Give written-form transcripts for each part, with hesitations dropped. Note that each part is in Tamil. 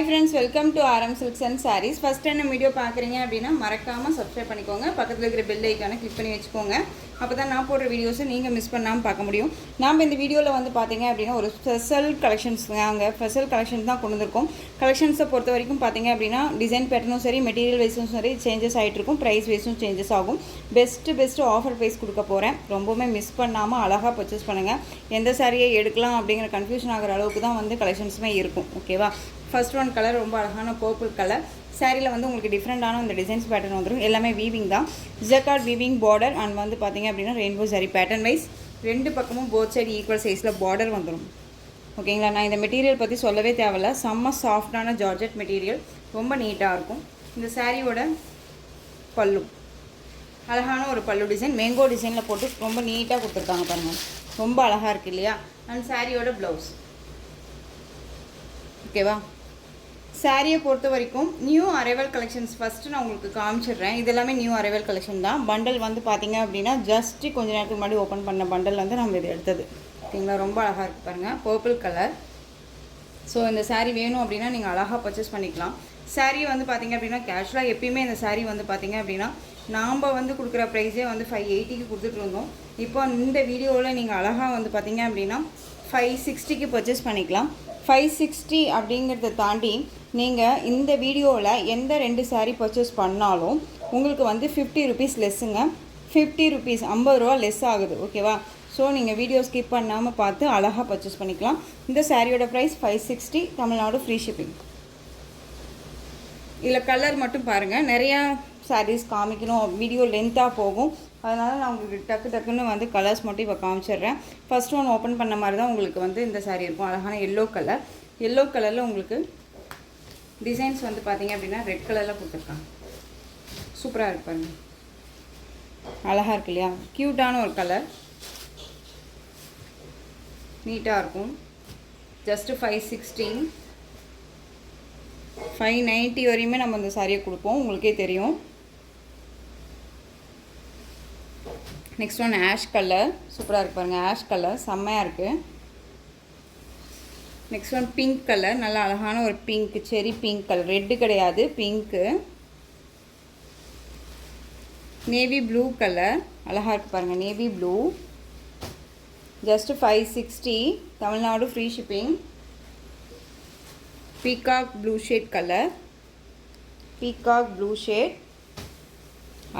Hi friends, welcome to RM Silks and Sarees. First time இந்த வீடியோ பார்க்குறீங்க அப்படின்னா மறக்காமல் சப்ஸ்கிரைப் பண்ணிக்கோங்க. பக்கத்தில் இருக்கிற பெல் ஐக்கானை கிளிக் பண்ணி வச்சுக்கோங்க. அப்போ தான் நான் போடுற வீடியோஸை நீங்கள் மிஸ் பண்ணாமல் பார்க்க முடியும். நாம் இந்த வீடியோவில் வந்து பார்த்தீங்க அப்படின்னா ஒரு ஸ்பெஷல் கலெக்ஷன்ஸ் நாங்கள் ஸ்பெஷல் கலெக்ஷன்ஸ் தான் கொண்டு வந்திருக்கோம். கலெக்ஷன்ஸை பொறுத்த வரைக்கும் பார்த்தீங்க அப்படின்னா டிசைன் பேட்டர்னும் சரி, மெட்டீரியல் வைஸும் சரி சேஞ்சஸ் ஆகிட்டு இருக்கும். ப்ரைஸ் வைஸும் சேஞ்சஸ் ஆகும். பெஸ்ட்டு ஆஃபர் ப்ரைஸ் கொடுக்க போகிறேன். ரொம்பவுமே மிஸ் பண்ணாமல் அழகாக பர்ச்சேஸ் பண்ணுங்கள். எந்த சாரியை எடுக்கலாம் அப்படிங்கிற கன்ஃபியூஷன் ஆகிற அளவுக்கு தான் வந்து கலெக்ஷன்ஸுமே இருக்கும். ஓகேவா? ஃபர்ஸ்ட் ஒன் கலர் ரொம்ப அழகான பர்பிள் கலர் சாரியில் வந்து உங்களுக்கு டிஃப்ரெண்டான இந்த டிசைன்ஸ் பேட்டர்ன் வந்துடும். எல்லாமே வீவிங் தான், ஜக்கார்ட் வீவிங் பார்டர் அண்ட் வந்து பார்த்தீங்க அப்படின்னா ரெயின்போ சாரி பேட்டர்ன் வைஸ் ரெண்டு பக்கமும் போத் சைடு ஈக்குவல் சைஸில் பார்டர் வந்துடும். ஓகேங்களா? நான் இந்த மெட்டீரியல் பற்றி சொல்லவே தேவையில்ல. செம்ம சாஃப்டான ஜார்ஜெட் மெட்டீரியல், ரொம்ப நீட்டாக இருக்கும். இந்த சாரியோட பல்லு அழகான ஒரு பல்லு டிசைன் மேங்கோ டிசைனில் போட்டு ரொம்ப நீட்டாக கொடுத்துருக்காங்க பாருங்கள். ரொம்ப அழகாக இருக்குது இல்லையா? அண்ட் சாரியோட ப்ளவுஸ். ஓகேவா? சாரியை பொறுத்த வரைக்கும் நியூ அரைவல் கலெக்ஷன்ஸ் ஃபஸ்ட்டு நான் உங்களுக்கு காமிச்சிடுறேன். இது எல்லாமே நியூ அரைவல் கலெக்ஷன் தான். பண்டல் வந்து பார்த்தீங்க அப்படின்னா ஜஸ்ட்டு கொஞ்சம் நேரத்துக்கு முன்னாடி ஓப்பன் பண்ண பண்டல் வந்து நம்ம இது எடுத்தது. ஓகேங்களா? ரொம்ப அழகாக இருக்குது பாருங்கள், பர்பிள் கலர். ஸோ இந்த சாரீ வேணும் அப்படின்னா நீங்கள் அழகாக பர்ச்சேஸ் பண்ணிக்கலாம். சாரீ வந்து பார்த்தீங்க அப்படின்னா கேஷுவலாக எப்பயுமே இந்த சாரீ வந்து பார்த்தீங்க அப்படின்னா நாம் வந்து கொடுக்குற ப்ரைஸே வந்து 580க்கு கொடுத்துட்டு இருந்தோம். இப்போ இந்த வீடியோவில் நீங்கள் அழகாக வந்து பார்த்தீங்க அப்படின்னா 560க்கு பர்ச்சேஸ் பண்ணிக்கலாம். 560 அப்படிங்கிறத தாண்டி நீங்கள் இந்த வீடியோவில் எந்த 2 சாரீ பர்ச்சேஸ் பண்ணாலும் உங்களுக்கு வந்து 50 ருபீஸ் லெஸ்ஸுங்க. 50 ருபீஸ் 50 ரூபா லெஸ் ஆகுது. ஓகேவா? ஸோ நீங்கள் வீடியோ ஸ்கிப் பண்ணாமல் பார்த்து அழகாக பர்ச்சேஸ் பண்ணிக்கலாம். இந்த சாரியோட ப்ரைஸ் 560, தமிழ்நாடு ஃப்ரீ ஷிப்பிங். இதில் கலர் மட்டும் பாருங்கள். நிறையா சாரீஸ் காமிக்கணும், வீடியோ லென்த்தாக போகும். அதனால் நான் உங்களுக்கு டக்குன்னு வந்து கலர்ஸ் மட்டும் இப்போ காமிச்சிடுறேன். ஃபஸ்ட் ஒன் ஓப்பன் பண்ண மாதிரி தான் உங்களுக்கு வந்து இந்த சாரீ இருக்கும். அழகான எல்லோ கலர். எல்லோ கலரில் உங்களுக்கு டிசைன்ஸ் வந்து பார்த்தீங்க அப்படின்னா ரெட் கலரில் கொடுத்துருக்காங்க. சூப்பராக இருக்கு பாருங்கள், அழகாக இருக்கு இல்லையா? க்யூட்டான ஒரு கலர், நீட்டாக இருக்கும். ஜஸ்ட்டு 560, 590 வரையுமே நம்ம இந்த சாரியை கொடுப்போம், உங்களுக்கே தெரியும். நெக்ஸ்ட் ஒன் ஆஷ் கலர், சூப்பராக இருக்குது பாருங்கள். ஆஷ் கலர் செம்மையாக இருக்குது. நெக்ஸ்ட் ஒன் பிங்க் கலர், நல்லா அழகான ஒரு பிங்க், செரி பிங்க் கலர், ரெட்டு கிடையாது, பிங்க்கு. நேவி ப்ளூ கலர், அழகாக இருக்குது பாருங்கள், navy blue. Just 560, Tamil Nadu free shipping. Peacock blue shade colour, peacock blue shade,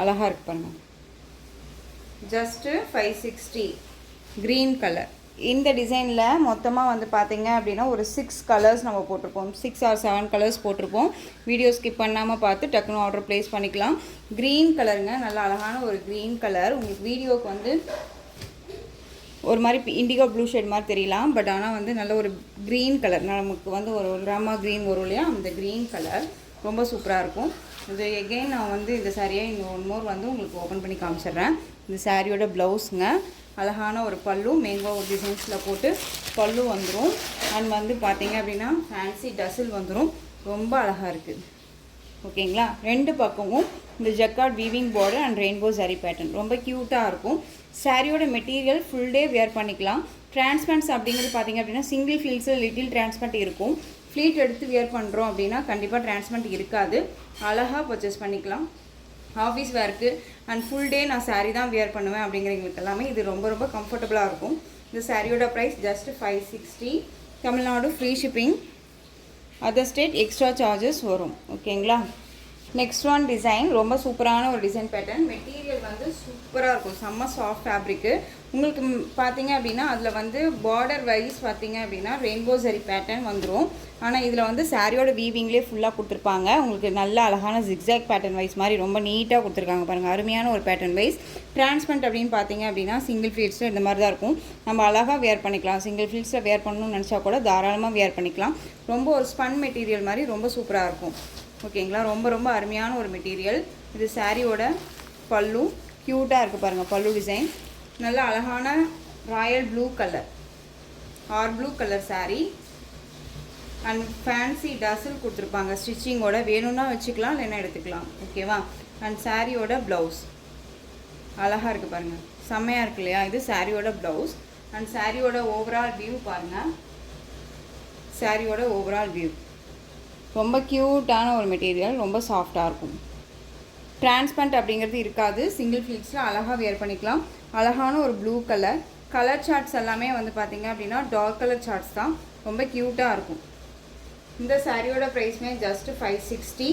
அழகாக இருக்குது பாருங்கள். ஜஸ்ட்டு 560. Green colour. இந்த டிசைனில் மொத்தமாக வந்து பார்த்தீங்க அப்படின்னா ஒரு 6 கலர்ஸ் நம்ம போட்டிருப்போம். 6 or 7 கலர்ஸ் போட்டிருப்போம். வீடியோ ஸ்கிப் பண்ணாமல் பார்த்து டக்குன்னு ஆர்டர் ப்ளேஸ் பண்ணிக்கலாம். க்ரீன் கலருங்க, நல்லா அழகான ஒரு க்ரீன் கலர். உங்களுக்கு வீடியோவுக்கு வந்து ஒரு மாதிரி இண்டிகோ ப்ளூ ஷேட் மாதிரி தெரியலாம், பட் ஆனால் வந்து நல்ல ஒரு க்ரீன் கலர். நமக்கு வந்து ஒரு ராமா க்ரீன் வரும் இல்லையா, அந்த க்ரீன் கலர் ரொம்ப சூப்பராக இருக்கும். இது எகெயின் நான் வந்து இந்த சாரியை இங்கே ஒன் மோர் வந்து உங்களுக்கு ஓப்பன் பண்ணி காமிச்சிடுறேன். இந்த சாரியோட ப்ளவுஸுங்க, அழகான ஒரு பல்லு மேங்கோ டிசைன்ஸில் போட்டு பல்லு வந்துடும். அண்ட் வந்து பார்த்தீங்க அப்படின்னா ஃபேன்சி டசில் வந்துடும். ரொம்ப அழகாக இருக்குது. ஓகேங்களா? ரெண்டு பக்கமும் இந்த jacquard weaving border and rainbow sorry pattern ரொம்ப க்யூட்டாக இருக்கும். சாரியோட மெட்டீரியல் ஃபுல் டே வியர் பண்ணிக்கலாம். டிரான்ஸ்பரன்ஸ் அப்படிங்கிறது பார்த்தீங்க அப்படின்னா சிங்கிள் ஃபில்ஸில் லிட்டில் டிரான்ஸ்பரண்ட் இருக்கும். ஃப்ளீட் எடுத்து வியர் பண்ணுறோம் அப்படின்னா கண்டிப்பாக டிரான்ஸ்பரண்ட் இருக்காது. அழகாக பர்ச்சேஸ் பண்ணிக்கலாம். ஆஃபீஸ் வேர்க்கு அண்ட் ஃபுல் டே நான் சாரீ தான் வியர் பண்ணுவேன் அப்படிங்கிறவங்களுக்கு எல்லாமே இது ரொம்ப கம்ஃபர்டபுளாக இருக்கும். இந்த சாரியோட price just 560, Tamil Nadu free shipping. Other state extra charges வரும். ஓகேங்களா? நெக்ஸ்ட் ஒன் டிசைன் ரொம்ப சூப்பரான ஒரு டிசைன் பேட்டர்ன். மெட்டீரியல் வந்து சூப்பராக இருக்கும், செம்ம சாஃப்ட் ஃபேப்ரிக்கு. உங்களுக்கு பார்த்தீங்க அப்படின்னா அதில் வந்து பார்டர் வைஸ் பார்த்தீங்க அப்படின்னா ரெயின்போ சரி பேட்டர்ன் வந்துடும். ஆனால் இதில் வந்து சாரியோட வீவிங்லேயே ஃபுல்லாக கொடுத்துருப்பாங்க. உங்களுக்கு நல்ல அழகான ஜிக்ஸாக் பேட்டர்ன் வைஸ் மாதிரி ரொம்ப நீட்டாக கொடுத்துருக்காங்க பாருங்கள். அருமையான ஒரு பேட்டர்ன் வைஸ். டிரான்ஸ்பரண்ட் அப்படின்னு பார்த்தீங்க அப்படின்னா சிங்கிள் ஃபில்ஸில் இந்த மாதிரி தான் இருக்கும். நம்ம அழகாக வியர் பண்ணிக்கலாம். சிங்கிள் ஃபில்ஸில் வியர் பண்ணணும்னு நினச்சா கூட தாராளமாக வியர் பண்ணிக்கலாம். ரொம்ப ஒரு ஸ்பன் மெட்டீரியல் மாதிரி ரொம்ப சூப்பராக இருக்கும். ஓகேங்களா? ரொம்ப அருமையான ஒரு மெட்டீரியல். இது சாரியோட பல்லு, க்யூட்டாக இருக்குது பாருங்கள். பல்லு டிசைன் நல்லா அழகான royal blue colour, or blue colour sari. And fancy tassel கொடுத்துருப்பாங்க ஸ்டிச்சிங்கோட. வேணும்னா வச்சுக்கலாம், இல்லைன்னா எடுத்துக்கலாம். ஓகேவா? அண்ட் சாரியோட ப்ளவுஸ் அழகாக இருக்குது பாருங்கள், செம்மையாக இருக்கு இல்லையா? இது சாரியோட ப்ளவுஸ். அண்ட் சாரியோட ஓவரால் வியூ பாருங்கள். சாரியோட ஓவரால் வியூ ரொம்ப க்யூட்டான ஒரு மெட்டீரியல், ரொம்ப சாஃப்டாக இருக்கும். டிரான்ஸ்பரண்ட் அப்படிங்கிறது இருக்காது. சிங்கிள் ஃபிளிட்ஸில் அழகாக வியர் பண்ணிக்கலாம். அழகான ஒரு ப்ளூ கலர். கலர் சார்ட்ஸ் எல்லாமே வந்து பார்த்திங்க அப்படின்னா டார்க் கலர் சார்ட்ஸ் தான். ரொம்ப க்யூட்டாக இருக்கும். இந்த சாரியோட ப்ரைஸ்மே ஜஸ்ட்டு 560.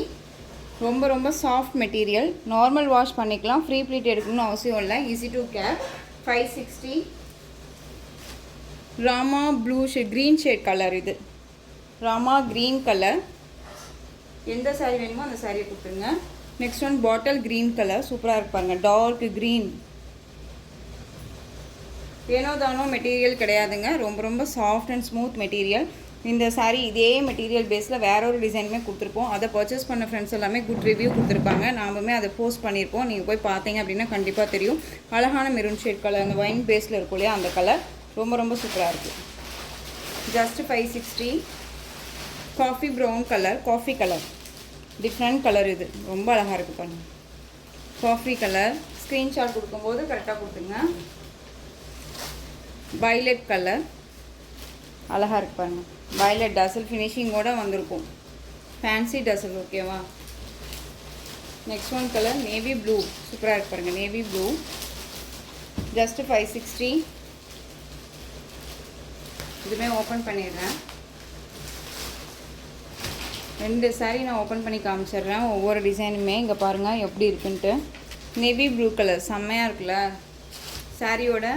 ரொம்ப ரொம்ப சாஃப்ட் மெட்டீரியல். நார்மல் வாஷ் பண்ணிக்கலாம். ஃப்ரீ ப்ளீட் எடுக்கணும்னு அவசியம் இல்லை. Easy to care. 560. Rama blue shade green shade colour. இது ராமா க்ரீன் கலர். எந்த சாரீ வேணுமோ அந்த சாரியை கொடுத்துருங்க. Next one bottle green colour. சூப்பராக இருப்பாங்க. Dark green. ஏனோ தானோ மெட்டீரியல் கிடையாதுங்க. ரொம்ப ரொம்ப சாஃப்ட் அண்ட் ஸ்மூத் மெட்டீரியல். இந்த சாரீ இதே மெட்டீரியல் பேஸில் வேற ஒரு டிசைனுமே கொடுத்துருப்போம். அதை பர்ச்சேஸ் பண்ண ஃப்ரெண்ட்ஸ் எல்லாமே குட் ரிவ்யூ கொடுத்துருப்பாங்க. நாமமே அதை போஸ்ட் பண்ணியிருப்போம். நீங்கள் போய் பார்த்தீங்க அப்படின்னா கண்டிப்பாக தெரியும். அழகான மெரூன் ஷேட் கலர், அந்த வைன் பேஸில் இருக்கும் இல்லையா, அந்த கலர் ரொம்ப ரொம்ப சூப்பராக இருக்குது. Just 560. Coffee brown colour. Coffee colour different colour. இது ரொம்ப அழகாக இருக்குது பாருங்க. Coffee colour. ஸ்க்ரீன்ஷாட் கொடுக்கும்போது கரெக்டாக கொடுத்துங்க. Violet colour. அழகாக இருக்கு பாருங்க. வைலட் டசல் ஃபினிஷிங்கோடு வந்திருக்கும். ஃபேன்சி டசல். ஓகேவா. Next one colour navy blue. சூப்பராக இருக்கு பாருங்க. Navy blue. ஜஸ்ட் 560. இதுவுமே ஓப்பன் பண்ணிடுறேன். 2 சாரீ நான் ஓப்பன் பண்ணி காமிச்சிடுறேன். ஒவ்வொரு டிசைனுமே இங்கே பாருங்கள் எப்படி இருக்குன்ட்டு. நேவி ப்ளூ கலர் செம்மையாக இருக்குல்ல. சாரியோட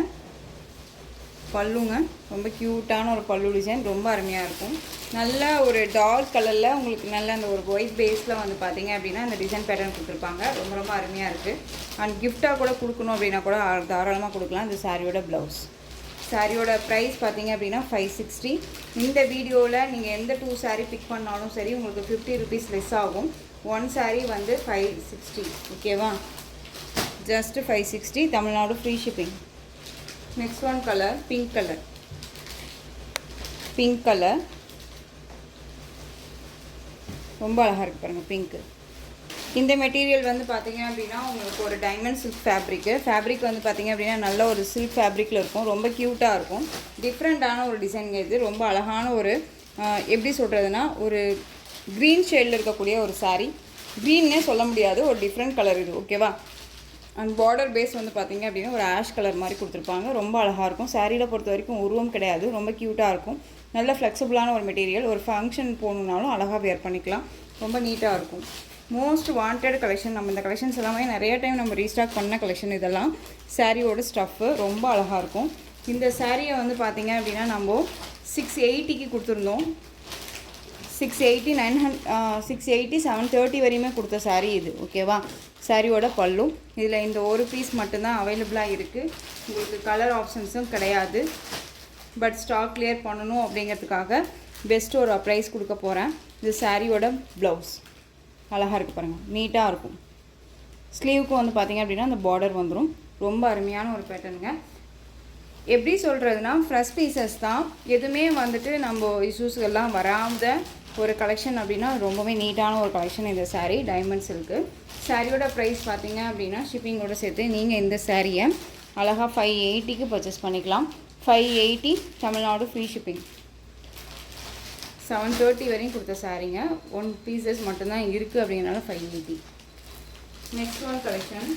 பல்லுங்க ரொம்ப க்யூட்டான ஒரு பல்லு டிசைன். ரொம்ப அருமையாக இருக்கும். நல்ல ஒரு டார்க் கலரில் உங்களுக்கு நல்ல அந்த ஒரு ஒயிட் பேஸில் வந்து பார்த்தீங்க அப்படின்னா அந்த டிசைன் பேட்டர்ன் கொடுத்துருப்பாங்க. ரொம்ப ரொம்ப அருமையாக இருக்குது. அண்ட் கிஃப்டாக கூட கொடுக்கணும் அப்படின்னா கூட தாராளமாக கொடுக்கலாம். இந்த சாரியோட ப்ளவுஸ். சாரியோட ப்ரைஸ் பார்த்தீங்க அப்படின்னா 560. இந்த வீடியோவில் நீங்கள் எந்த 2 சாரீ பிக் பண்ணாலும் சரி உங்களுக்கு 50 rupees லெஸ் ஆகும். 1 சாரீ வந்து 560. ஓகேவா. Just 560. Tamil Nadu free shipping. Next one colour pink colour. Pink colour ரொம்ப அழகாக இருக்குது பாருங்கள். பிங்க்கு. இந்த மெட்டீரியல் வந்து பார்த்திங்க அப்படின்னா உங்களுக்கு ஒரு டைமண்ட் சில்க் ஃபேப்ரிக் வந்து பார்த்திங்க அப்படின்னா நல்ல ஒரு சில்க் ஃபேப்ரிக்கில் இருக்கும். ரொம்ப க்யூட்டாக இருக்கும். டிஃப்ரெண்ட்டான ஒரு டிசைனுங்க இது. ரொம்ப அழகான ஒரு எப்படி சொல்கிறதுனா ஒரு க்ரீன் ஷேடில் இருக்கக்கூடிய ஒரு சாரீ. க்ரீன்னே சொல்ல முடியாது, ஒரு டிஃப்ரெண்ட் கலர் இது. ஓகேவா. அண்ட் பார்டர் பேஸ் வந்து பார்த்திங்க அப்படின்னா ஒரு ஆஷ் கலர் மாதிரி கொடுத்துருப்பாங்க. ரொம்ப அழகாக இருக்கும். சாரியில் பொறுத்த வரைக்கும் உருவம் கிடையாது. ரொம்ப க்யூட்டாக இருக்கும். நல்ல ஃப்ளெக்சிபிளான ஒரு மெட்டீரியல். ஒரு ஃபங்க்ஷன் போகணுன்னாலும் அழகாக வேர் பண்ணிக்கலாம். ரொம்ப நீட்டாக இருக்கும். Most wanted collection. நம்ம இந்த கலெக்ஷன்ஸ் எல்லாமே நிறைய டைம் நம்ம ரீஸ்டாக் பண்ண கலெக்ஷன். இதெல்லாம் சாரியோட ஸ்டஃப்பு ரொம்ப அழகாக இருக்கும். இந்த சாரியை வந்து பார்த்திங்க அப்படின்னா நம்ம 680க்கு கொடுத்துருந்தோம். 680 680 730 வரையுமே கொடுத்த சாரீ இது. ஓகேவா. சாரியோட பல்லு. இதில் இந்த ஒரு பீஸ் மட்டும்தான் அவைலபிளாக இருக்குது. உங்களுக்கு கலர் ஆப்ஷன்ஸும் கிடையாது. பட் ஸ்டாக் கிளியர் பண்ணணும் அப்படிங்கிறதுக்காக பெஸ்ட் ஒரு ப்ரைஸ் கொடுக்க போகிறேன். இது சாரியோட ப்ளவுஸ். அழகாக இருக்குது பாருங்கள். நீட்டாக இருக்கும். ஸ்லீவுக்கு வந்து பார்த்திங்க அப்படின்னா அந்த பார்டர் வந்துடும். ரொம்ப அருமையான ஒரு பேட்டர்னுங்க. எப்படி சொல்கிறதுனா ஃப்ரெஷ் பீசஸ் தான். எதுவுமே வந்துட்டு நம்ம இஷ்யூஸ்கெல்லாம் வராத ஒரு கலெக்ஷன் அப்படின்னா ரொம்பவே நீட்டான ஒரு கலெக்ஷன் இந்த சாரீ. Diamond silk. சாரியோட ப்ரைஸ் பார்த்திங்க அப்படின்னா ஷிப்பிங்கோடு சேர்த்து நீங்கள் இந்த சாரியை அழகாக 580க்கு பர்ச்சேஸ் பண்ணிக்கலாம். 580 தமிழ்நாடு ஃப்ரீ ஷிப்பிங். 730 வரையும் கொடுத்த சாரீங்க. 1 பீசஸ் மட்டும்தான் இருக்குது அப்படிங்கிறனால 580. நெக்ஸ்ட் ஒன் கலெக்ஷன்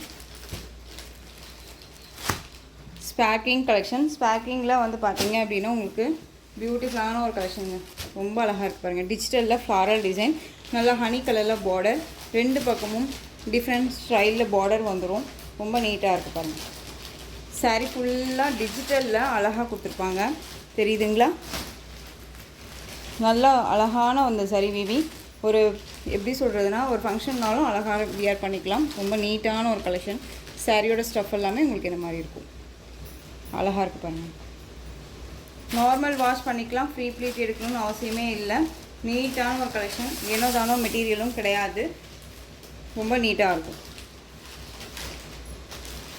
ஸ்பேக்கிங் கலெக்ஷன். ஸ்பேக்கிங்கில் வந்து பார்த்தீங்க அப்படின்னா உங்களுக்கு பியூட்டிஃபுல்லான ஒரு கலெக்ஷனுங்க. ரொம்ப அழகாக இருக்குது பாருங்கள். டிஜிட்டலில் ஃப்ளாரல் டிசைன். நல்லா ஹனி கலரில் பார்டர். 2 பக்கமும் டிஃப்ரெண்ட் ஸ்டைலில் பார்டர் வந்துடும். ரொம்ப நீட்டாக இருக்குது பாருங்கள். சாரீ ஃபுல்லாக டிஜிட்டலில் அழகாக கொடுத்துருப்பாங்க. தெரியுதுங்களா. நல்லா அழகான அந்த சரி விவி. ஒரு எப்படி சொல்கிறதுனா ஒரு ஃபங்க்ஷன்னாலும் அழகாக வியர் பண்ணிக்கலாம். ரொம்ப நீட்டான ஒரு கலெக்ஷன். சாரியோட ஸ்டஃப் எல்லாமே உங்களுக்கு இந்த மாதிரி இருக்கும். அழகாக இருக்குது பாருங்கள். நார்மல் வாஷ் பண்ணிக்கலாம். ஃப்ரீ ப்ளீட் எடுக்கணும்னு அவசியமே இல்லை. நீட்டான ஒரு கலெக்ஷன். ஏனோ தானோ மெட்டீரியலும் கிடையாது. ரொம்ப நீட்டாக இருக்கும்.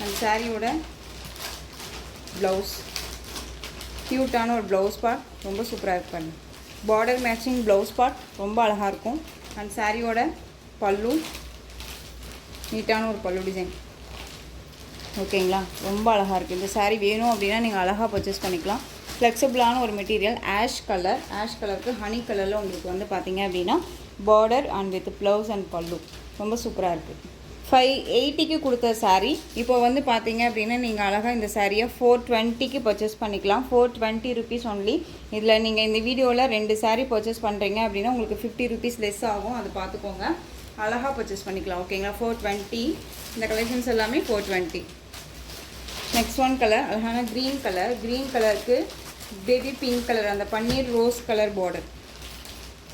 அந்த சாரியோட ப்ளவுஸ் க்யூட்டான ஒரு ப்ளவுஸ் பார்ட். ரொம்ப சூப்பராக இருக்கு பாருங்கள். பார்டர் மேட்சிங் ப்ளவுஸ் பார்ட் ரொம்ப அழகாக இருக்கும். அண்ட் சாரியோட பல்லு நீட்டான ஒரு பல்லு டிசைன். ஓகேங்களா. ரொம்ப அழகாக இருக்குது. இந்த சாரீ வேணும் அப்படின்னா நீங்கள் அழகாக பர்ச்சேஸ் பண்ணிக்கலாம். ஃப்ளெக்சிபிளான ஒரு மெட்டீரியல். ஆஷ் கலருக்கு ஹனி கலரில் உங்களுக்கு வந்து பார்த்தீங்க அப்படின்னா border and with blouse and பல்லு ரொம்ப சூப்பராக இருக்குது. 580க்கு கொடுத்த சாரீ இப்போ வந்து பார்த்தீங்க அப்படின்னா நீங்கள் அழகாக இந்த சாரியை 420க்கு பர்ச்சேஸ் பண்ணிக்கலாம். 420 ருபீஸ் ஒன்லி. இதில் நீங்கள் இந்த வீடியோவில் 2 சாரீ பர்ச்சேஸ் பண்ணுறீங்க அப்படின்னா உங்களுக்கு 50 ருபீஸ் லெஸ் ஆகும். அது பார்த்துக்கோங்க. அழகாக பர்ச்சேஸ் பண்ணிக்கலாம். ஓகேங்களா? 420. இந்த கலெக்ஷன்ஸ் எல்லாமே 420. நெக்ஸ்ட் ஒன் கலர் அழகான க்ரீன் கலர். க்ரீன் கலருக்கு பேபி பிங்க் கலர், அந்த பன்னீர் ரோஸ் கலர் பார்டர்.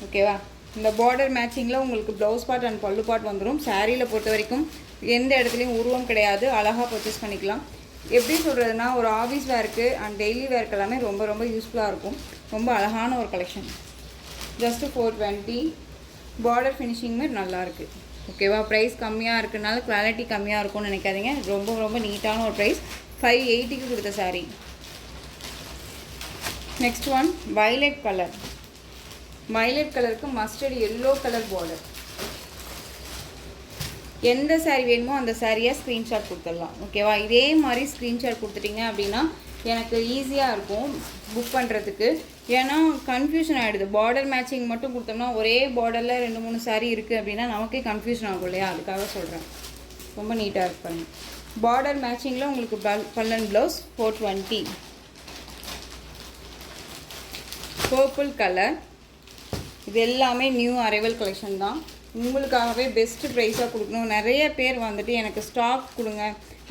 ஓகேவா? இந்த பார்டர் மேட்சிங்கில் உங்களுக்கு ப்ளவுஸ் பார்ட் அண்ட் பல்லு பார்ட் வந்துடும். சாரியில் பொறுத்த வரைக்கும் எந்த இடத்துலையும் உருவம் கிடையாது. அழகாக பர்ச்சேஸ் பண்ணிக்கலாம். எப்படி சொல்கிறதுனா ஒரு ஆஃபீஸ் வேருக்கு அண்ட் டெய்லி வேர்க்கு எல்லாமே ரொம்ப ரொம்ப யூஸ்ஃபுல்லாக இருக்கும். ரொம்ப அழகான ஒரு கலெக்ஷன். ஜஸ்ட்டு 420. பார்டர் ஃபினிஷிங்குமே நல்லாயிருக்கு. ஓகேவா? ப்ரைஸ் கம்மியாக இருக்குனால குவாலிட்டி கம்மியாக இருக்கும்னு நினைக்காதீங்க. ரொம்ப ரொம்ப நீட்டான ஒரு ப்ரைஸ். 580க்கு கொடுத்த sari. Next one violet colour. Violet கலருக்கு மஸ்டர்ட் எல்லோ கலர் பார்டர். எந்த சாரீ வேணுமோ அந்த சாரியை ஸ்க்ரீன்ஷாட் கொடுத்துடலாம். ஓகேவா? இதே மாதிரி ஸ்க்ரீன்ஷாட் கொடுத்துட்டிங்க அப்படின்னா எனக்கு ஈஸியாக இருக்கும் புக் பண்ணுறதுக்கு. ஏன்னா கன்ஃபியூஷன் ஆகிடுது. பார்டர் மேட்சிங் மட்டும் கொடுத்தோம்னா ஒரே பார்டரில் 2-3 சாரீ இருக்குது அப்படின்னா நமக்கே கன்ஃபியூஷன் ஆகும் இல்லையா? அதுக்காக சொல்கிறேன். ரொம்ப நீட்டாக இருப்பாங்க. பார்டர் மேட்சிங்கில் உங்களுக்கு பல்லன் ப்ளவுஸ் 420. Purple colour. இது எல்லாமே நியூ அரைவல் கலெக்ஷன் தான். உங்களுக்காகவே பெஸ்ட் ப்ரைஸாக கொடுக்கணும். நிறைய பேர் வந்துட்டு எனக்கு ஸ்டாக் கொடுங்க,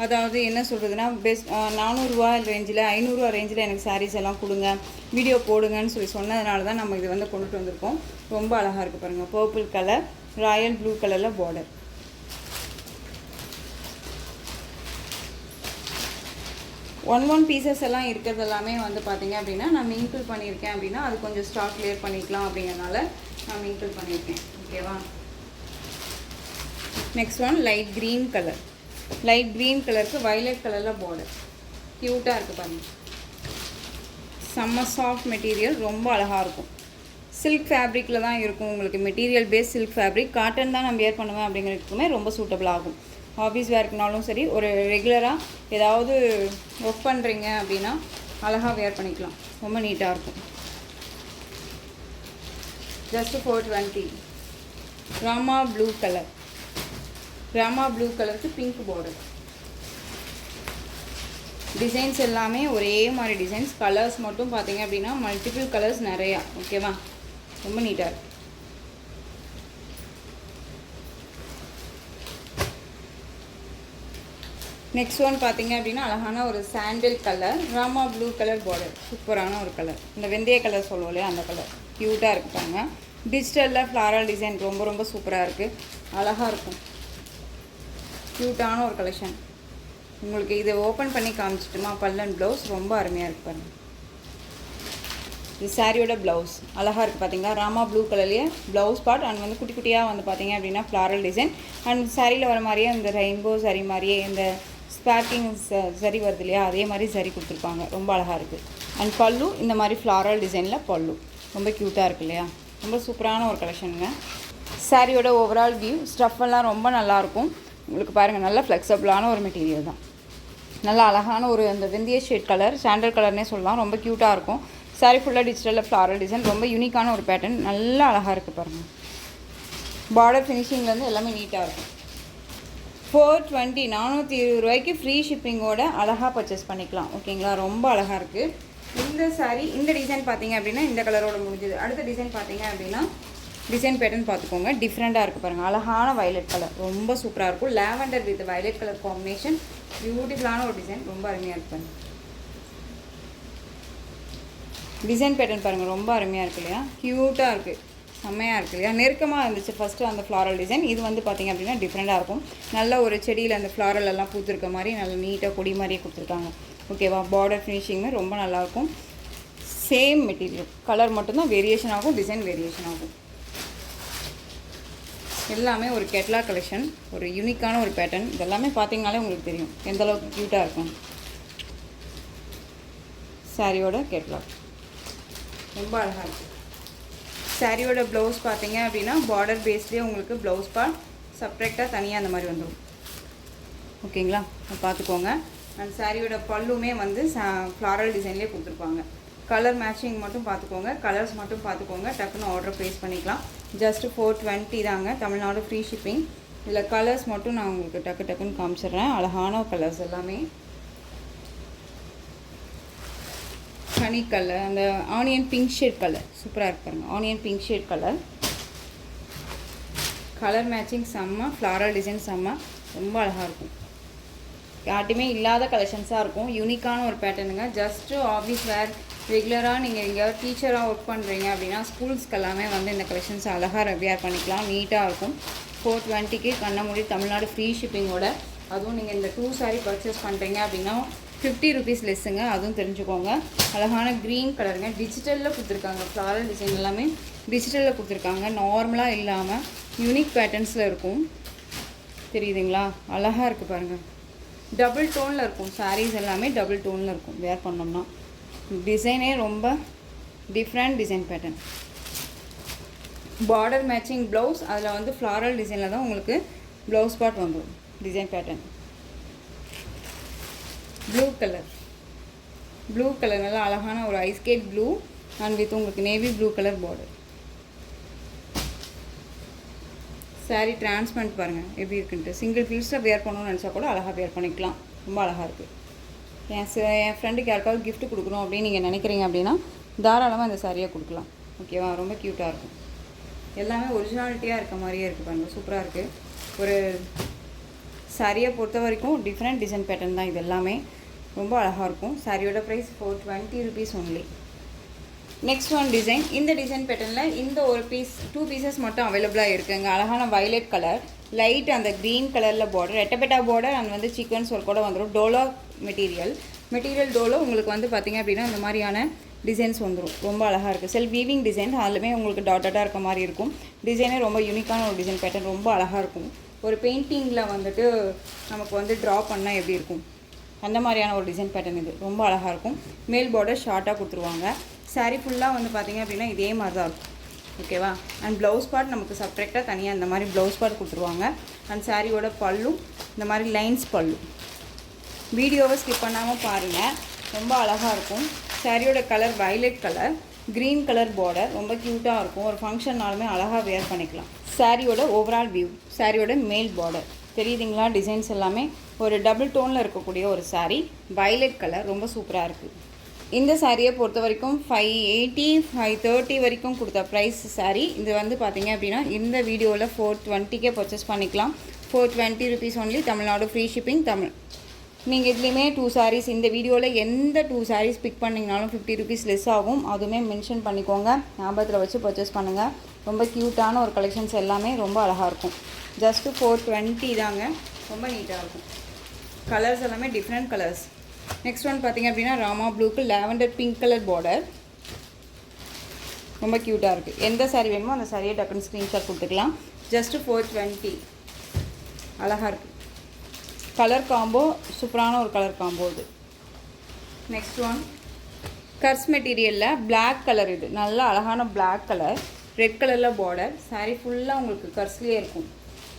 அதாவது என்ன சொல்கிறதுனா பெஸ்ட் 400 ரேஞ்சில் 500 ரேஞ்சில் எனக்கு சாரீஸ் எல்லாம் கொடுங்க, வீடியோ போடுங்கன்னு சொன்னதுனால தான் நம்ம இது வந்து கொண்டுட்டு வந்திருக்கோம். ரொம்ப அழகாக இருக்குது பாருங்கள். பர்பிள் கலர், ராயல் ப்ளூ கலரில் பார்டர். ஒன் பீசஸ் எல்லாம் இருக்கிறது எல்லாமே வந்து பார்த்தீங்க அப்படின்னா நான் மிங்கிள் பண்ணியிருக்கேன் அப்படின்னா அது கொஞ்சம் ஸ்டாக் கிளியர் பண்ணிக்கலாம் அப்படிங்கிறனால நான் மிங்கிள் பண்ணியிருக்கேன். ஓகேவா? Next one light green colour. Light green கலருக்கு வயலட் கலரில் பார்டர். க்யூட்டாக இருக்குது பாருங்கள். செம்ம சாஃப்ட் மெட்டீரியல். ரொம்ப அழகாக இருக்கும். சில்க் ஃபேப்ரிக்கில் தான் இருக்கும். உங்களுக்கு material base silk fabric. Cotton தான் நான் வியர் பண்ணுவேன் அப்படிங்கிறதுக்குமே ரொம்ப சூட்டபிள் ஆகும். ஆஃபீஸ் வேர்க்குனாலும் சரி, ஒரு ரெகுலராக ஏதாவது ஒர்க் பண்ணுறீங்க அப்படின்னா அழகாக வேர் பண்ணிக்கலாம். ரொம்ப நீட்டாக இருக்கும். Just 420. Rama blue colour. Rama blue கலருக்கு பிங்க் பார்டர். டிசைன்ஸ் எல்லாமே ஒரே மாதிரி டிசைன்ஸ். கலர்ஸ் மட்டும் பார்த்தீங்க அப்படின்னா மல்டிபிள் கலர்ஸ் நிறையா. ஓகேவா? ரொம்ப நீட்டாக இருக்குது. நெக்ஸ்ட் ஒன் பார்த்தீங்க அப்படின்னா அழகான ஒரு சாண்டில் colour, Rama blue colour border. சூப்பரான ஒரு கலர். இந்த வெந்தய கலர் சொல்லுவோம் இல்லையா, அந்த கலர். க்யூட்டாக இருக்குப்பாங்க. டிஜிட்டலில் ஃப்ளாரல் டிசைன் ரொம்ப ரொம்ப சூப்பராக இருக்குது. அழகாக இருக்கும். க்யூட்டான ஒரு கலெக்ஷன். உங்களுக்கு இதை ஓப்பன் பண்ணி காமிச்சிட்டுமா? பல்லன் ப்ளவுஸ் ரொம்ப அருமையாக இருக்குது பாருங்கள். இது சாரியோட ப்ளவுஸ் அழகாக இருக்குது பார்த்தீங்களா? ராமா ப்ளூ கலர்லேயே ப்ளவுஸ் பார்ட் அண்ட் வந்து குட்டி குட்டியாக வந்து பார்த்தீங்க அப்படின்னா ஃப்ளாரல் டிசைன். அண்ட் சாரியில் வர மாதிரியே இந்த ரெயின்போ சாரி மாதிரியே இந்த ஸ்பார்க்கிங் சரி வருது இல்லையா, அதே மாதிரி சரி கொடுத்துருப்பாங்க. ரொம்ப அழகாக இருக்குது. அண்ட் பல்லு இந்த மாதிரி ஃப்ளாரல் டிசைனில் பல்லு ரொம்ப க்யூட்டாக இருக்குது இல்லையா? ரொம்ப சூப்பரான ஒரு கலெக்ஷனுங்க. சாரியோட ஓவரால் வியூ ஸ்டஃப்பெல்லாம் ரொம்ப நல்லாயிருக்கும். உங்களுக்கு பாருங்கள், நல்ல ஃப்ளெக்சிபிளான ஒரு மெட்டீரியல் தான். நல்லா அழகான ஒரு அந்த வெந்தய ஷேட் கலர், சாண்டல் கலர்னே சொல்லலாம். ரொம்ப க்யூட்டாக இருக்கும். சாரி ஃபுல்லாக டிஜிட்டலில் ஃப்ளாரல் டிசைன். ரொம்ப யூனிக்கான ஒரு பேட்டர்ன். நல்லா அழகாக இருக்குது பாருங்கள். பார்டர் ஃபினிஷிங்லேருந்து எல்லாமே நீட்டாக இருக்கும். 420 420 ரூபாய்க்கு ஃப்ரீ ஷிப்பிங்கோட அழகாக பர்ச்சேஸ் பண்ணிக்கலாம். ஓகேங்களா? ரொம்ப அழகாக இருக்குது. இந்த சாரீ இந்த டிசைன் பார்த்தீங்க அப்படின்னா இந்த கலரோட முடிஞ்சது. அடுத்த டிசைன் பார்த்தீங்க அப்படின்னா டிசைன் பேட்டர்ன் பார்த்துக்கோங்க. டிஃப்ரெண்ட்டாக இருக்குது பாருங்கள். அழகான வயலட் கலர் ரொம்ப சூப்பராக இருக்கும். Lavender with violet colour combination. பியூட்டிஃபுல்லான ஒரு டிசைன். ரொம்ப அருமையாக இருக்குது. டிசைன் பேட்டர்ன் பாருங்கள். ரொம்ப அருமையாக இருக்குது இல்லையா? க்யூட்டாக இருக்குது. செம்மையாக இருக்குது இல்லையா? நெருக்கமாக இருந்துச்சு ஃபஸ்ட்டு அந்த ஃப்ளாரல் டிசைன். இது வந்து பார்த்திங்க அப்படின்னா டிஃப்ரெண்ட்டாக இருக்கும். நல்ல ஒரு செடியில் அந்த ஃப்ளாரல் எல்லாம் பூத்துருக்க மாதிரி நல்ல நீட்டாக கொடி மாதிரியே கொடுத்துருக்காங்க. ஓகேவா? பார்டர் ஃபினிஷிங்குமே ரொம்ப நல்லாயிருக்கும். சேம் மெட்டீரியல், கலர் மட்டும்தான் வேரியேஷன் ஆகும், டிசைன் வேரியேஷன் ஆகும். எல்லாமே ஒரு கேட்லாக் கலெக்ஷன். ஒரு யூனிக்கான ஒரு பேட்டர்ன். இதெல்லாமே பார்த்தீங்கனாலே உங்களுக்கு தெரியும் எந்தளவுக்கு க்யூட்டாக இருக்கும். சாரியோட கேட்லாக் ரொம்ப அழகாக இருக்குது. சாரியோட ப்ளவுஸ் பார்த்தீங்க அப்படின்னா பார்டர் பேஸ்லேயே உங்களுக்கு ப்ளவுஸ் பார்ட் செப்ரேட்டாக தனியாக அந்த மாதிரி வந்துடும். ஓகேங்களா? பார்த்துக்கோங்க. அண்ட் சாரியோட பல்லுமே வந்து ஃப்ளாரல் டிசைன்லேயே கொடுத்துருப்பாங்க. கலர் மேட்சிங் மட்டும் பார்த்துக்கோங்க, கலர்ஸ் மட்டும் பார்த்துக்கோங்க, டக்குன்னு ஆர்டர் ப்ளேஸ் பண்ணிக்கலாம். ஜஸ்ட் 420 தாங்க, தமிழ்நாடு ஃப்ரீ ஷிப்பிங். இதில் கலர்ஸ் மட்டும் நான் உங்களுக்கு டக்குன்னு காமிச்சிடுறேன். அழகான கலர்ஸ் எல்லாமே. ஹனி கலர், அந்த ஆனியன் பிங்க் ஷேட் கலர் சூப்பராக இருப்பாருங்க. Onion pink shade colour, colour matching செம்ம, ஃப்ளாரல் டிசைன் செம்ம, ரொம்ப அழகாக இருக்கும். யார்ட்டுமே இல்லாத கலெக்ஷன்ஸாக இருக்கும். யூனிக்கான ஒரு பேட்டர்னுங்க. ஜஸ்ட்டு ஆஃபீஸ் வேர், ரெகுலராக நீங்கள் எங்கேயாவது டீச்சராக ஒர்க் பண்ணுறீங்க அப்படின்னா ஸ்கூல்ஸ்க்கு எல்லாமே வந்து இந்த கலெக்ஷன்ஸ் அழகாக வியர் பண்ணிக்கலாம். நீட்டாக இருக்கும். 420க்கு கண்ணமூடி தமிழ்நாடு ஃப்ரீ ஷிப்பிங்கோட. அதுவும் நீங்கள் இந்த 2 saree பர்ச்சேஸ் பண்ணுறீங்க அப்படின்னா 50 rupees லெஸ்ஸுங்க, அதுவும் தெரிஞ்சுக்கோங்க. அழகான க்ரீன் கலருங்க, டிஜிட்டலில் கொடுத்துருக்காங்க. ஃப்ளாரல் டிசைன் எல்லாமே டிஜிட்டலில் கொடுத்துருக்காங்க. நார்மலாக இல்லாமல் யூனிக் பேட்டர்ன்ஸில் இருக்கும். தெரியுதுங்களா? அழகாக இருக்குது பாருங்கள். டபுள் டோனில் இருக்கும். சாரீஸ் எல்லாமே டபுள் டோனில் இருக்கும் வேர் பண்ணோம்னா. டிசைனே ரொம்ப different design pattern. Border matching blouse, அதில் வந்து ஃப்ளாரல் டிசைனில் தான் உங்களுக்கு ப்ளவுஸ் பார்ட் வந்துடும். டிசைன் பேட்டர்ன் ப்ளூ கலர் நல்லா அழகான ஒரு ஐஸ்கேட் ப்ளூ அண்ட் வித் உங்களுக்கு navy blue colour border. Sari transparent பாருங்கள் எப்படி இருக்குன்ட்டு. சிங்கிள் பீஸில் வேர் பண்ணணும்னு நினச்சா கூட அழகாக வேர் பண்ணிக்கலாம். ரொம்ப அழகாக இருக்குது. என் ஃப்ரெண்டுக்கு யாருக்காவது கிஃப்ட் கொடுக்கணும் அப்படின்னு நீங்கள் நினைக்கிறீங்க அப்படின்னா தாராளமாக இந்த சாரியை கொடுக்கலாம். ஓகேவா? ரொம்ப க்யூட்டாக இருக்கும். எல்லாமே ஒரிஜினாலிட்டியாக இருக்க மாதிரியே இருக்குது பாருங்கள். சூப்பராக இருக்குது. ஒரு சாரியை பொறுத்த வரைக்கும் டிஃப்ரெண்ட் டிசைன் பேட்டர்ன் தான் இது எல்லாமே. ரொம்ப அழகாக இருக்கும். சாரியோட price 420 rupees only. Next one design. இந்த டிசைன் பேட்டர்னில் இந்த ஒரு பீஸ் 2 pieces மட்டும் அவைலபிளாக இருக்குங்க. அழகான வயலட் கலர், லைட் அந்த க்ரீன் கலரில் பார்டர், ரெட்டப்பெட்டா பார்டர் அண்ட் வந்து சீக்வன்ஸ் ஒர்க் கூட வந்துடும். டோலோ மெட்டீரியல் டோலோ உங்களுக்கு வந்து பார்த்திங்க அப்படின்னா இந்த மாதிரியான டிசைன்ஸ் வந்துடும். ரொம்ப அழகாக இருக்குது. செல்ஃப் வீவிங் டிசைன், அதுலேயுமே உங்களுக்கு டாட்டாக இருக்க மாதிரி இருக்கும். டிசைனே ரொம்ப யூனிக்கான ஒரு டிசைன் பேட்டர்ன். ரொம்ப அழகாக இருக்கும். ஒரு பெயிண்டிங்கில் வந்துட்டு நமக்கு வந்து ட்ரா பண்ணால் எப்படி இருக்கும் அந்த மாதிரியான ஒரு டிசைன் பேட்டர்ன் இது. ரொம்ப அழகாக இருக்கும். மேல் பார்டர் ஷார்ட்டாக கொடுத்துருவாங்க. சாரீ ஃபுல்லாக வந்து பார்த்திங்க அப்படின்னா இதே மாதிரி தான் இருக்கும். ஓகேவா? அண்ட் ப்ளவுஸ் பார்ட் நமக்கு செப்ரேட்டாக தனியாக இந்த மாதிரி ப்ளவுஸ் பார்ட் கொடுத்துருவாங்க. அண்ட் சாரியோட பல்லு இந்த மாதிரி லைன்ஸ் பல்லு. வீடியோவை ஸ்கிப் பண்ணாமல் பாருங்கள். ரொம்ப அழகாக இருக்கும். சாரியோட colour violet colour, green colour border, ரொம்ப க்யூட்டாக இருக்கும். ஒரு ஃபங்க்ஷன்னாலுமே அழகாக வேர் பண்ணிக்கலாம். சாரியோட ஓவரால் வியூ, சாரியோட மேல் பார்டர் தெரியுதுங்களா? டிசைன்ஸ் எல்லாமே ஒரு டபுள் டோனில் இருக்கக்கூடிய ஒரு சாரீ. வயலட் கலர் ரொம்ப சூப்பராக இருக்குது. இந்த சாரியை பொறுத்த வரைக்கும் 580 530 வரைக்கும் கொடுத்த ப்ரைஸ் சாரீ. இது வந்து பார்த்திங்க அப்படின்னா இந்த வீடியோவில் 420க்கே பர்ச்சேஸ் பண்ணிக்கலாம். 420 rupees only. Tamil Nadu free shipping. நீங்கள் இதுலேயுமே 2 sarees, இந்த வீடியோவில் எந்த 2 sarees பிக் பண்ணிங்கனாலும் 50 rupees லெஸ் ஆகும். அதுவுமே மென்ஷன் பண்ணிக்கோங்க. ஞாபகத்தில் வச்சு பர்ச்சேஸ் பண்ணுங்கள். ரொம்ப க்யூட்டான ஒரு கலெக்ஷன்ஸ் எல்லாமே ரொம்ப அழகாக இருக்கும். ஜஸ்ட்டு 420 தாங்க. ரொம்ப நீட்டாக இருக்கும். கலர்ஸ் எல்லாமே டிஃப்ரெண்ட் கலர்ஸ். நெக்ஸ்ட் ஒன் பார்த்திங்க அப்படின்னா ராமா ப்ளூக்கு லாவெண்டர் பிங்க் கலர் பார்டர். ரொம்ப க்யூட்டாக இருக்குது. எந்த சாரீ வேணுமோ அந்த சாரியை டக்குன்னு ஸ்க்ரீன்ஷாட் கொடுத்துக்கலாம். ஜஸ்ட்டு 420. அழகாக இருக்குது. கலர் காம்போ சூப்பரான ஒரு கலர் காம்போ இது. நெக்ஸ்ட் ஒன் கர்ஸ் மெட்டீரியலில் பிளாக் கலர். இது நல்லா அழகான பிளாக் கலர், ரெட் கலரில் பார்டர். சாரீ ஃபுல்லாக உங்களுக்கு கர்ஸ்லேயே இருக்கும்.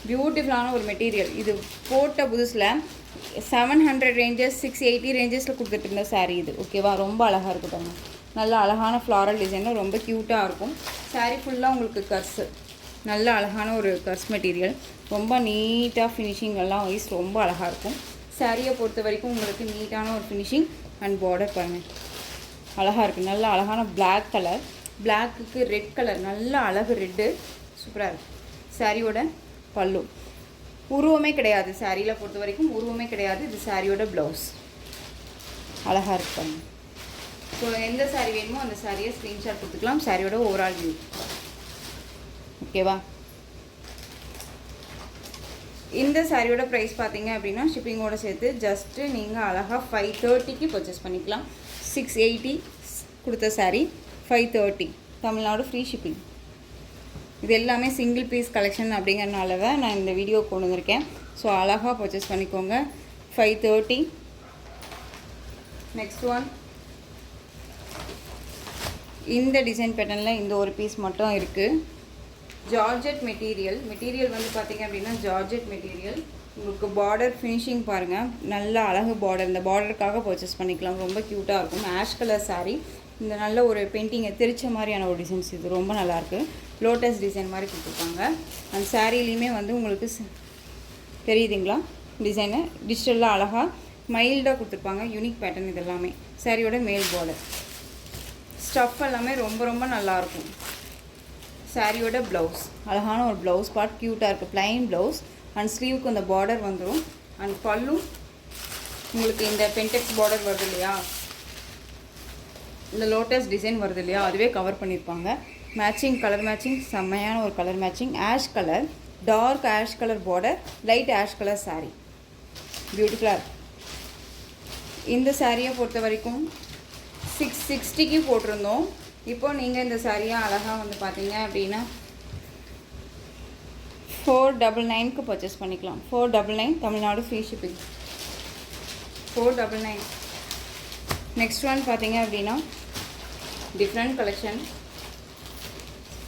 பியூட்டிஃபுல்லான ஒரு மெட்டீரியல். இது போட்ட புதுசில் 700 ranges 680 rangesல கொடுத்துட்டு இருந்த சாரீ இது. ஓகேவா? ரொம்ப அழகாக இருக்குது பாருங்க. நல்லா அழகான ஃப்ளாரல் டிசைனில் ரொம்ப க்யூட்டாக இருக்கும். சாரீ ஃபுல்லாக உங்களுக்கு கர்ஸு, நல்ல அழகான ஒரு கர்ஸ் மெட்டீரியல். ரொம்ப நீட்டாக ஃபினிஷிங் எல்லாம் வைஸ் ரொம்ப அழகாக இருக்கும். சாரியை பொறுத்த வரைக்கும் உங்களுக்கு நீட்டான ஒரு ஃபினிஷிங் அண்ட் பார்டர் பாருங்கள். அழகாக இருக்குது. நல்ல அழகான பிளாக் கலர், பிளாக்குக்கு ரெட் கலர், நல்ல அழகு ரெட்டு. சூப்பராக இருக்குது. சாரியோட பல்லு உருவமே கிடையாது. சாரியில் பொறுத்த வரைக்கும் உருவமே கிடையாது. இது சாரியோட ப்ளவுஸ். அழகாக இருப்பாங்க. ஸோ எந்த சாரீ வேணுமோ அந்த சாரியை ஸ்க்ரீன்ஷாட் கொடுத்துக்கலாம். சாரியோட ஓவரால் வியூ. ஓகேவா? இந்த சாரியோட ப்ரைஸ் பார்த்தீங்க அப்படின்னா ஷிப்பிங்கோடு சேர்த்து ஜஸ்ட்டு நீங்கள் அழகாக 530க்கு பர்ச்சேஸ் பண்ணிக்கலாம். 680 கொடுத்த சாரீ 530. Tamil Nadu free shipping. இது எல்லாமே சிங்கிள் பீஸ் கலெக்ஷன் அப்படிங்கிறனால தான் நான் இந்த வீடியோ கொண்டு வந்திருக்கேன். ஸோ அழகாக பர்ச்சேஸ் பண்ணிக்கோங்க. 530. நெக்ஸ்ட் ஒன் இந்த டிசைன் பேட்டர்னில் இந்த ஒரு பீஸ் மட்டும் இருக்குது. ஜார்ஜெட் மெட்டீரியல் வந்து பார்த்திங்க அப்படின்னா ஜார்ஜெட் மெட்டீரியல். உங்களுக்கு பார்டர் ஃபினிஷிங் பாருங்கள். நல்ல அழகு பார்டர். இந்த பார்டருக்காக பர்ச்சேஸ் பண்ணிக்கலாம். ரொம்ப க்யூட்டாக இருக்கும். Ash colour sari. இந்த நல்ல ஒரு பெயிண்டிங்கை தெரிச்ச மாதிரியான ஒரு டிசைன்ஸ் இது ரொம்ப நல்லாயிருக்கு. லோட்டஸ் டிசைன் மாதிரி கொடுத்துருக்காங்க. அந்த சாரீலையுமே வந்து உங்களுக்கு தெரியுதுங்களா டிசைனு டிஜிட்டலாக அழகாக மைல்டாக கொடுத்துருப்பாங்க. யூனிக் பேட்டர்ன் இது எல்லாமே. சாரியோட மேல் பார்டர் ஸ்டஃப் எல்லாமே ரொம்ப ரொம்ப நல்லாயிருக்கும். சாரியோட ப்ளவுஸ் அழகான ஒரு ப்ளவுஸ் பார்ட் க்யூட்டாக இருக்குது. ப்ளைன் ப்ளவுஸ் அண்ட் ஸ்லீவுக்கு அந்த பார்டர் வந்துடும். அண்ட் பல்லு உங்களுக்கு இந்த பென்டெக்ஸ் பார்டர் வருது இல்லையா, இந்த லோட்டஸ் டிசைன் வருது இல்லையா, அதுவே கவர் பண்ணியிருப்பாங்க. மேட்சிங் கலர் மேட்சிங் செம்மையான ஒரு colour matching. Ash colour, dark ash colour border, light ash colour sari. பியூட்டிஃபுல்லாக. இந்த சாரியை பொறுத்த வரைக்கும் 660க்கு போட்டிருந்தோம். இப்போது நீங்கள் இந்த சாரியை அழகாக வந்து பார்த்தீங்க அப்படின்னா 499க்கு பர்ச்சேஸ் பண்ணிக்கலாம். 499 Tamil Nadu free shipping. 499. Next one பார்த்தீங்க அப்படின்னா different collection.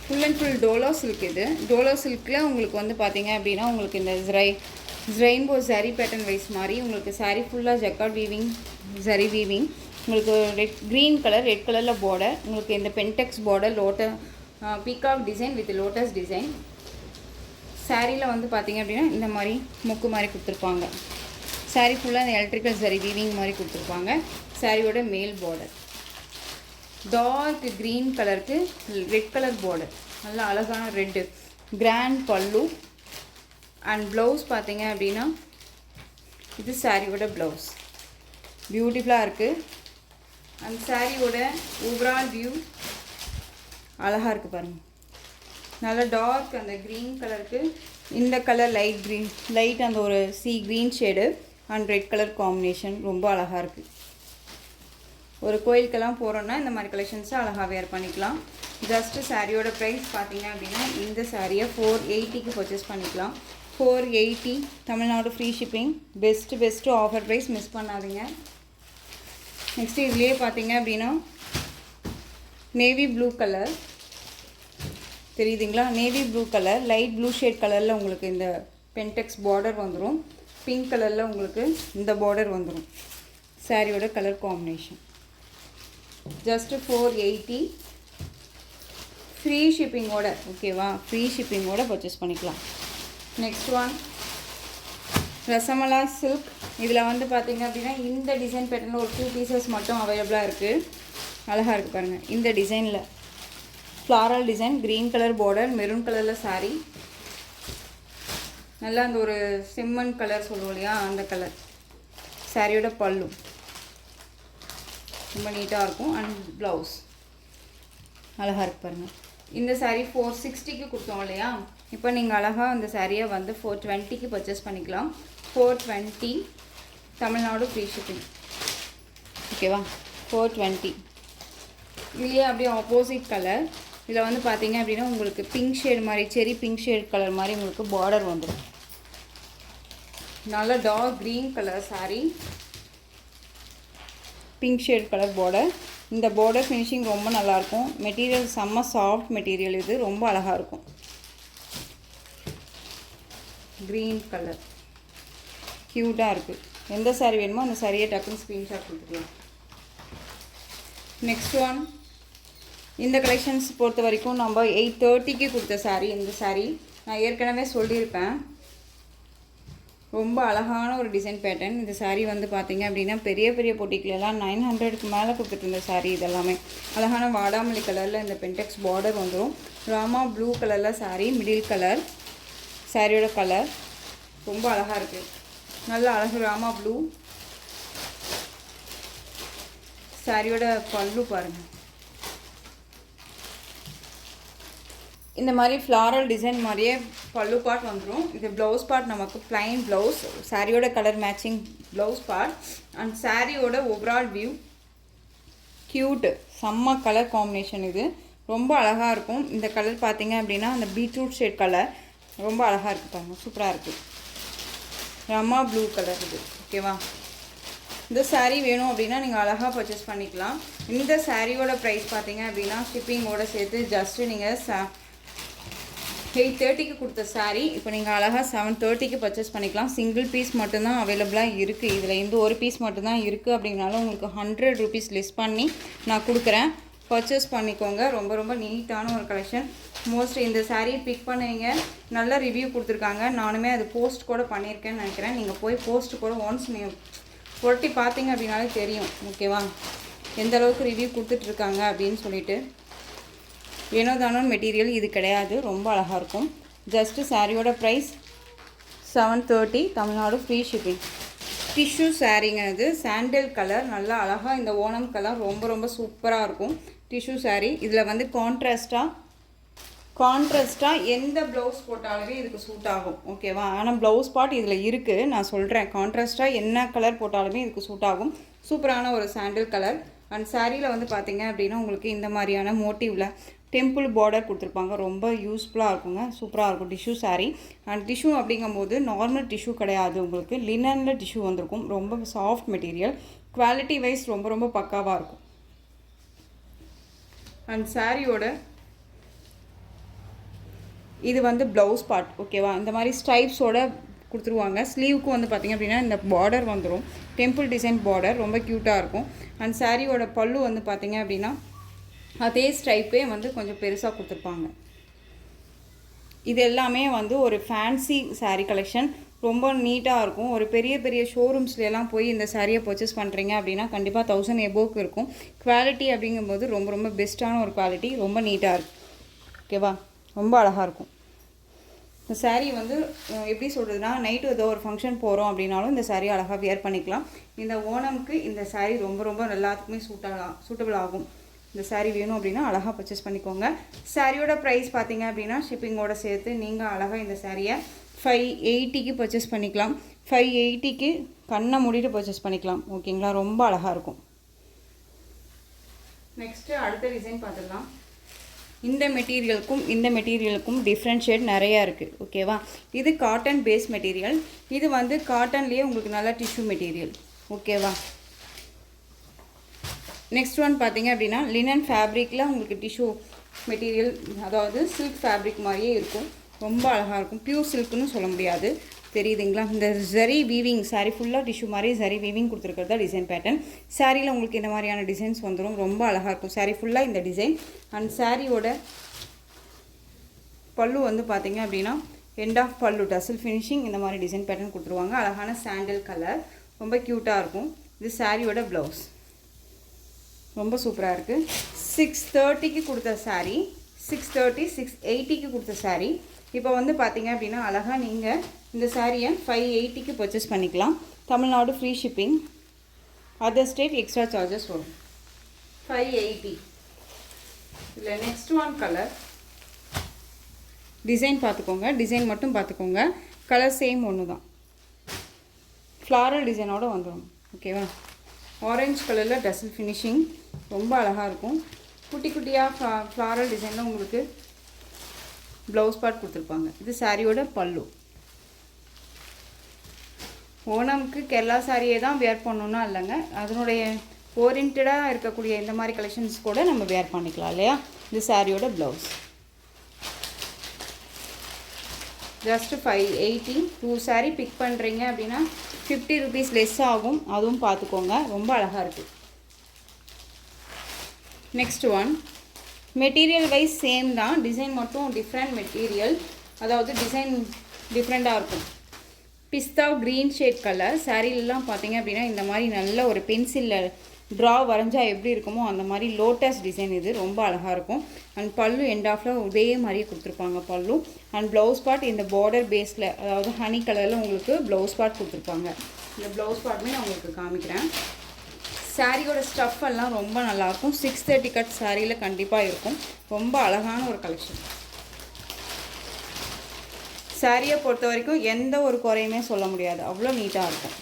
Full and full Dolo silk. இது டோலோ சில்கில் உங்களுக்கு வந்து பார்த்தீங்க அப்படின்னா உங்களுக்கு இந்த ரெயின்போ ஜரி பேட்டர்ன் வைஸ் மாதிரி உங்களுக்கு சாரீ ஃபுல்லாக ஜக்கார்ட் வீவிங், ஜரி வீவிங். உங்களுக்கு க்ரீன் கலர், ரெட் கலரில் பார்டர். உங்களுக்கு இந்த பென்டெக்ஸ் border, peacock design with lotus design. சாரியில் வந்து பார்த்தீங்க அப்படின்னா இந்த மாதிரி மொக்கு மாதிரி கொடுத்துருப்பாங்க. சாரீ ஃபுல்லாக இந்த எலக்ட்ரிக்கல் ஜரி வீவிங் மாதிரி கொடுத்துருப்பாங்க. சாரியோட மேல் பார்டர் டார்க் க்ரீன் கலருக்கு ரெட் கலர் பார்டர், நல்லா அழகான ரெட்டு. கிராண்ட் பல்லு அண்ட் ப்ளவுஸ் பார்த்தீங்க அப்படின்னா இது சாரியோட ப்ளவுஸ். பியூட்டிஃபுல்லாக இருக்குது. அந்த சாரியோட ஓவரால் வியூ அழகாக இருக்குது பாருங்கள். நல்லா டார்க் அந்த க்ரீன் கலருக்கு இந்த கலர் லைட் க்ரீன், லைட் அந்த ஒரு green shade and red colour combination ரொம்ப அழகாக இருக்குது. ஒரு கோயிலுக்கெல்லாம் போகிறோன்னா இந்த மாதிரி கலெக்ஷன்ஸை அழகாக வேர் பண்ணிக்கலாம். ஜஸ்ட்டு சாரியோட ப்ரைஸ் பார்த்தீங்க அப்படின்னா இந்த சாரியை 480க்கு பர்ச்சேஸ் பண்ணிக்கலாம். 480 Tamil Nadu free shipping. Best offer price, miss பண்ணாதீங்க. நெக்ஸ்ட்டு இதுலேயே பார்த்தீங்க அப்படின்னா நேவி ப்ளூ கலர் தெரியுதுங்களா, navy blue colour light blue shade கலரில் உங்களுக்கு இந்த பென்டெக்ஸ் பார்டர் வந்துடும். பிங்க் கலரில் உங்களுக்கு இந்த பார்டர் வந்துடும். சாரியோட கலர் காம்பினேஷன். ஜஸ்ட்டு 480 ஃப்ரீ ஷிப்பிங்கோட. ஓகேவா, ஃப்ரீ ஷிப்பிங்கோட பர்ச்சேஸ் பண்ணிக்கலாம். நெக்ஸ்ட் ஒன் ரசமலா சில்க். இதில் வந்து பார்த்தீங்க அப்படின்னா இந்த டிசைன் பேட்டர்னில் ஒரு 2 பீசஸ் மட்டும் அவைலபிளாக இருக்குது. அழகாக இருக்குது பாருங்கள். இந்த டிசைனில் floral design, green colour border, maroon கலரில் சாரீ. நல்லா அந்த ஒரு செம்மண் கலர் சொல்லுவோம் இல்லையா, அந்த கலர். சாரியோட பல்லு ரொம்ப நீட்டாக இருக்கும். அண்ட் ப்ளவுஸ் அழகாக இருக்கு பாருங்கள். இந்த சாரீ 460க்கு கொடுத்தோம் இல்லையா, இப்போ நீங்கள் அழகாக அந்த சாரியை வந்து 420க்கு பர்ச்சேஸ் பண்ணிக்கலாம். 420 தமிழ்நாடு ஃப்ரீ ஷிப்பிங். ஓகேவா, 420. இதுலேயே அப்படியே ஆப்போசிட் கலர். இதில் வந்து பார்த்தீங்க அப்படின்னா உங்களுக்கு பிங்க் ஷேட் மாதிரி, செரி பிங்க் ஷேட் கலர் மாதிரி உங்களுக்கு பார்டர் வந்துடும். நல்ல dark green colour sari, pink shade colour border. இந்த பார்டர் ஃபினிஷிங் ரொம்ப நல்லாயிருக்கும். மெட்டீரியல் செம்ம சாஃப்ட் மெட்டீரியல். இது ரொம்ப அழகாக இருக்கும். க்ரீன் கலர் க்யூட்டாக இருக்குது. எந்த சாரீ வேணுமோ அந்த சாரியை டக்குன்னு ஸ்க்ரீன்ஷாட் கொடுத்துக்கலாம். நெக்ஸ்ட் ஒன் இந்த கலெக்ஷன்ஸ் பொறுத்த வரைக்கும் நம்ம 830க்கு கொடுத்த சாரீ. இந்த சாரீ நான் ஏற்கனவே சொல்லியிருப்பேன். ரொம்ப அழகான ஒரு டிசைன் பேட்டர்ன். இந்த சாரீ வந்து பார்த்தீங்க அப்படின்னா பெரிய பெரிய பொட்டிக்கிலலாம் 900க்கு மேலே கொடுத்துட்டு இருந்த சாரீ. இதெல்லாமே அழகான வாடாமல்லி கலரில் இந்த பென்டெக்ஸ் பார்டர் வந்துடும். ராமா ப்ளூ கலரில் சாரீ, மிடில் கலர். சாரியோட கலர் ரொம்ப அழகாக இருக்குது. நல்ல அழகு ராமா ப்ளூ. சாரியோட பல்லு பாருங்கள். இந்த மாதிரி ஃப்ளாரல் டிசைன் மாதிரியே பல்லு பார்ட் வந்துடும். இது ப்ளவுஸ் பார்ட் நமக்கு ப்ளைன் ப்ளவுஸ். சாரியோட colour matching blouse part. And சாரியோட ஓவரால் வியூ க்யூட்டு செம்ம கலர் காம்பினேஷன். இது ரொம்ப அழகாக இருக்கும். இந்த கலர் பார்த்தீங்க அப்படின்னா அந்த பீட்ரூட் ஷேட் கலர் ரொம்ப அழகாக இருக்குது பாருங்கள். சூப்பராக இருக்குது. ரமா ப்ளூ கலர் இது. ஓகேவா, இந்த சாரீ வேணும் அப்படின்னா நீங்கள் அழகாக பர்ச்சேஸ் பண்ணிக்கலாம். இந்த சாரியோட ப்ரைஸ் பார்த்தீங்க அப்படின்னா ஷிப்பிங்கோடு சேர்த்து ஜஸ்ட்டு நீங்கள் 8:30க்கு கொடுத்த saree இப்போ நீங்கள் அழகாக 7:30க்கு பர்ச்சேஸ் பண்ணிக்கலாம். சிங்கிள் பீஸ் மட்டும்தான் அவைலபிளாக இருக்குது. இதில் இந்த ஒரு பீஸ் மட்டும்தான் இருக்குது. அப்படிங்கனால உங்களுக்கு 100 rupees லெஸ் பண்ணி நான் கொடுக்குறேன். பர்ச்சேஸ் பண்ணிக்கோங்க. ரொம்ப ரொம்ப நீட்டான ஒரு கலெக்ஷன். மோஸ்ட்லி இந்த saree பிக் பண்ணுவீங்க, நல்ல ரிவ்யூ கொடுத்துருக்காங்க. நானுமே அது போஸ்ட் கூட பண்ணியிருக்கேன்னு நினைக்கிறேன். நீங்கள் போய் போஸ்ட் கூட ஒன்ஸ் நீங்கள் புரட்டி பார்த்தீங்க அப்படின்னாலே தெரியும். ஓகேவா, எந்த அளவுக்கு ரிவ்யூ கொடுத்துட்ருக்காங்க அப்படின்னு சொல்லிட்டு. ஏனோ தானோ மெட்டீரியல் இது கிடையாது. ரொம்ப அழகாக இருக்கும். ஜஸ்ட்டு சாரியோட price 730. Tamil Nadu free shipping. Tissue சாரீங்கிறது சாண்டல் கலர், நல்லா அழகாக இந்த ஓணம் கலர் ரொம்ப ரொம்ப சூப்பராக இருக்கும். டிஷ்யூ சாரீ இதில் வந்து கான்ட்ராஸ்ட்டாக எந்த ப்ளவுஸ் போட்டாலுமே இதுக்கு சூட் ஆகும். ஓகேவா, ஆனால் ப்ளவுஸ் பார்ட் இதில் இருக்குது, நான் சொல்கிறேன். கான்ட்ராஸ்ட்டாக என்ன கலர் போட்டாலுமே இதுக்கு சூட் ஆகும். சூப்பரான ஒரு சாண்டல் கலர். அண்ட் சாரியில் வந்து பார்த்திங்க அப்படின்னா உங்களுக்கு இந்த மாதிரியான மோட்டிவில் டெம்பிள் பார்டர் கொடுத்துருப்பாங்க. ரொம்ப யூஸ்ஃபுல்லாக இருக்குங்க, சூப்பராக இருக்கும். டிஷ்யூ சாரீ. அண்ட் டிஷ்யூ அப்படிங்கும்போது நார்மல் டிஷ்யூ கிடையாது, உங்களுக்கு லினனில் டிஷ்யூ வந்திருக்கும். ரொம்ப சாஃப்ட் மெட்டீரியல், குவாலிட்டி வைஸ் ரொம்ப ரொம்ப பக்காவாக இருக்கும். அண்ட் சாரியோட இது வந்து ப்ளவுஸ் பார்ட். ஓகேவா, இந்த மாதிரி ஸ்டைப்ஸோட கொடுத்துருவாங்க. ஸ்லீவுக்கு வந்து பார்த்திங்க அப்படின்னா இந்த பார்டர் வந்துடும், டெம்பிள் டிசைன் பார்டர், ரொம்ப க்யூட்டாக இருக்கும். அண்ட் சாரியோட பல்லு வந்து பார்த்திங்க அப்படின்னா அதே ஸ்டைப்பே வந்து கொஞ்சம் பெருசாக கொடுத்துருப்பாங்க. இது எல்லாமே வந்து ஒரு ஃபேன்சி சாரீ கலெக்ஷன். ரொம்ப நீட்டாக இருக்கும். ஒரு பெரிய பெரிய ஷோரூம்ஸ்லாம் போய் இந்த சாரியை பர்ச்சேஸ் பண்ணுறீங்க அப்படின்னா கண்டிப்பாக 1000 எபோவுக்கு இருக்கும். குவாலிட்டி அப்படிங்கும்போது ரொம்ப ரொம்ப பெஸ்ட்டான ஒரு குவாலிட்டி, ரொம்ப நீட்டாக இருக்கும். ஓகேவா, ரொம்ப அழகாக இருக்கும். இந்த சாரீ வந்து எப்படி சொல்கிறதுனா, நைட்டு ஏதோ ஒரு ஃபங்க்ஷன் போகிறோம் அப்படின்னாலும் இந்த சாரீ அழகாக வியர் பண்ணிக்கலாம். இந்த ஓணம்க்கு இந்த சாரீ ரொம்ப ரொம்ப எல்லாத்துக்குமே சூட்டபிள் ஆகும். இந்த சாரீ வேணும் அப்படின்னா அழகாக பர்ச்சேஸ் பண்ணிக்கோங்க. சாரியோட ப்ரைஸ் பார்த்தீங்க அப்படின்னா ஷிப்பிங்கோடு சேர்த்து நீங்கள் அழகாக இந்த சாரியை 580க்கு பர்ச்சேஸ் பண்ணிக்கலாம். 580க்கு கண்ணை மூடிட்டு பர்ச்சேஸ் பண்ணிக்கலாம். ஓகேங்களா, ரொம்ப அழகாக இருக்கும். நெக்ஸ்ட்டு அடுத்த டிசைன் பார்த்துக்கலாம். இந்த மெட்டீரியலுக்கும் டிஃப்ரென்ஷியேட் நிறையா இருக்குது. ஓகேவா, இது காட்டன் பேஸ் மெட்டீரியல். இது வந்து காட்டன்லேயே உங்களுக்கு நல்லா டிஷ்யூ மெட்டீரியல். ஓகேவா, நெக்ஸ்ட் ஒன் பார்த்தீங்க அப்படின்னா லினன் ஃபேப்ரிக்கில் உங்களுக்கு டிஷ்யூ மெட்டீரியல், அதாவது சில்க் ஃபேப்ரிக் மாதிரியே இருக்கும். ரொம்ப அழகாக இருக்கும். பியூர் சில்க்குன்னு சொல்ல முடியாது, தெரியுதுங்களா. இந்த ஜரி வீவிங் சாரீ ஃபுல்லாக டிஷ்யூ மாதிரி ஜரி வீவிங் கொடுத்துருக்கிறதா டிசைன் பேட்டர்ன். சாரியில் உங்களுக்கு இந்த மாதிரியான டிசைன்ஸ் வந்துடும். ரொம்ப அழகாக இருக்கும். சாரீ ஃபுல்லாக இந்த டிசைன். அண்ட் சாரியோட பல்லு வந்து பார்த்திங்க அப்படின்னா எண்ட் ஆஃப் பல்லு டசல் ஃபினிஷிங் இந்த மாதிரி டிசைன் பேட்டர்ன் கொடுத்துருவாங்க. அழகான சாண்டல் கலர், ரொம்ப க்யூட்டாக இருக்கும். இது சாரியோட ப்ளவுஸ், ரொம்ப சூப்பராக இருக்குது. 630க்கு கொடுத்த சாரீ, 680க்கு கொடுத்த சாரீ இப்போ வந்து பார்த்திங்க அப்படின்னா அழகாக நீங்கள் இந்த சாரியை 580க்கு பர்ச்சேஸ் பண்ணிக்கலாம். Tamil Nadu free shipping, other state extra charges வரும். 580. இதில் நெக்ஸ்ட் ஒன் கலர் டிசைன் பார்த்துக்கோங்க. டிசைன் மட்டும் பார்த்துக்கோங்க. கலர் சேம் ஒன்று தான், ஃப்ளாரல் டிசைனோடு வந்துடும். ஓகேவா, ஆரஞ்சு கலரில் டசல் ஃபினிஷிங், ரொம்ப அழகாக இருக்கும். குட்டி குட்டியாக ஃப்ளாரல் டிசைனில் உங்களுக்கு ப்ளவுஸ் பார்ட் கொடுத்துருப்பாங்க. இது சாரியோட பல்லு. ஓணம்க்கு கேரளா சாரியே தான் வேர் பண்ணணுன்னா இல்லைங்க, அதனுடைய ஓரியன்டாக இருக்கக்கூடிய இந்த மாதிரி கலெக்ஷன்ஸ் கூட நம்ம வேர் பண்ணிக்கலாம் இல்லையா. இது சாரியோட ப்ளவுஸ். ஜஸ்ட்டு 580. 2 சாரீ பிக் பண்ணுறீங்க அப்படின்னா 50 rupees லெஸ் ஆகும், அதுவும் பார்த்துக்கோங்க. ரொம்ப அழகாக இருக்குது. Next one material wise same தான், டிசைன் மட்டும் டிஃப்ரெண்ட் மெட்டீரியல், அதாவது டிசைன் டிஃப்ரெண்ட்டாக இருக்கும். பிஸ்தா க்ரீன் ஷேட் கலர். சாரீலாம் பார்த்தீங்க அப்படின்னா இந்த மாதிரி நல்ல ஒரு பென்சிலில் ட்ரா வரைஞ்சால் எப்படி இருக்குமோ அந்த மாதிரி லோட்டஸ் டிசைன். இது ரொம்ப அழகாக இருக்கும். அண்ட் பல்லு எண்ட் ஆஃபில் இதே மாதிரியே கொடுத்துருப்பாங்க பல்லு. அண்ட் ப்ளவுஸ் பார்ட் இந்த பார்டர் பேஸில், அதாவது ஹனி கலரில் உங்களுக்கு ப்ளவுஸ் பார்ட் கொடுத்துருப்பாங்க. இந்த ப்ளவுஸ் பார்ட்டுமே நான் உங்களுக்கு காமிக்கிறேன். சாரியோட ஸ்டஃப் எல்லாம் ரொம்ப நல்லாயிருக்கும். 630 கட் சாரியில் கண்டிப்பாக இருக்கும். ரொம்ப அழகான ஒரு கலெக்ஷன். சாரியை பொறுத்த வரைக்கும் எந்த ஒரு குறையுமே சொல்ல முடியாது, அவ்வளோ நீட்டாக இருக்கும்.